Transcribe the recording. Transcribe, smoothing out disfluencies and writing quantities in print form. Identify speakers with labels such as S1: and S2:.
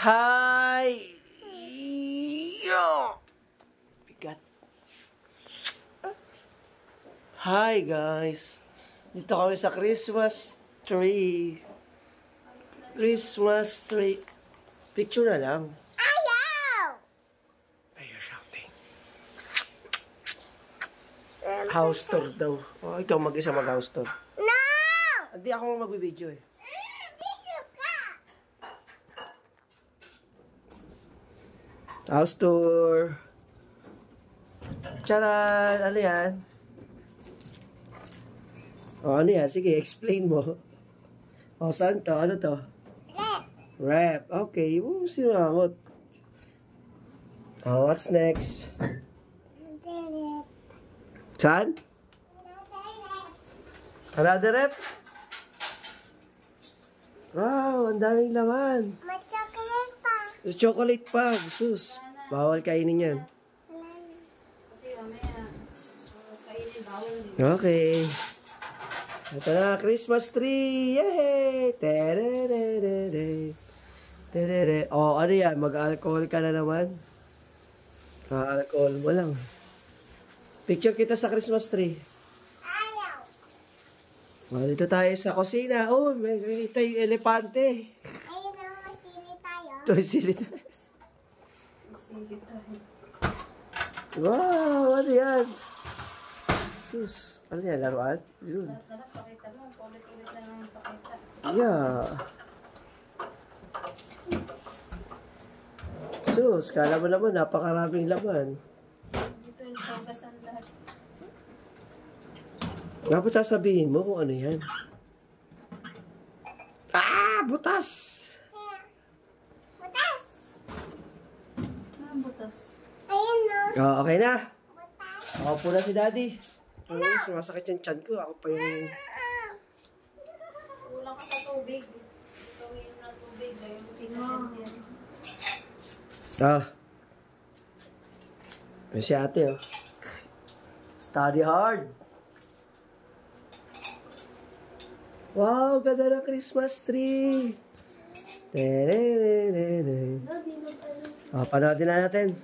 S1: Hi! Yo! Bigat. Hi guys! Dito kami sa Christmas tree. Christmas tree. Picture na lang.
S2: Ayaw!
S1: Ayaw shouting. House tour daw. Oh, ikaw mag-isa mag-house tour.
S2: No!
S1: Hindi ako magbibideo eh.
S2: Video ka!
S1: House tour. Charan! Ano yan? O, ano yan? Sige, explain mo. O, saan to? Ano to?
S2: Left.
S1: Rap. Okay, huwag mo sinangot. O, what's next? Saan? Another rep? Wow, ang daming laman.
S2: May chocolate pa.
S1: Chocolate pa. Sus, bawal kainin yan.
S3: Kasi mamaya, kainin bawal.
S1: Okay. Ito na, Christmas tree! Yay! Tererere. Terere. Oh, ano yan? Mag-alcohol ka na naman? Alcohol mo lang. Picture kita sa Christmas tree.
S2: Ayaw.
S1: Oh, dito tayo sa kusina. Oh, may tayong elepante.
S2: Ayun na, masili tayo.
S1: Ito, silid.
S3: Sige tayo.
S1: Wow, ano yan? Sus, ano yan? Laruan? Yun.
S3: Anak, pakita mo. Ulit-ulit lang ang pakita.
S1: Yeah. Sus, kala mo naman, napakaraming laman.
S3: Dito yung pagkasan lahat.
S1: Dapat sasabihin mo kung ano yan. Ah, butas!
S2: Butas.
S3: Anong butas?
S2: Ayun na.
S1: Oh, okay na.
S2: Butas.
S1: Ako po na si Daddy. Oh, sumasakit yung tiyan ko. Ako pa yung...
S3: Kulang ka sa tubig. Tungin na tubig. Yung tingnan dyan.
S1: Ah. Yan si ate, oh. Study hard. Wow, ganda ng Christmas tree. Tererere. Oh, panoodin na natin.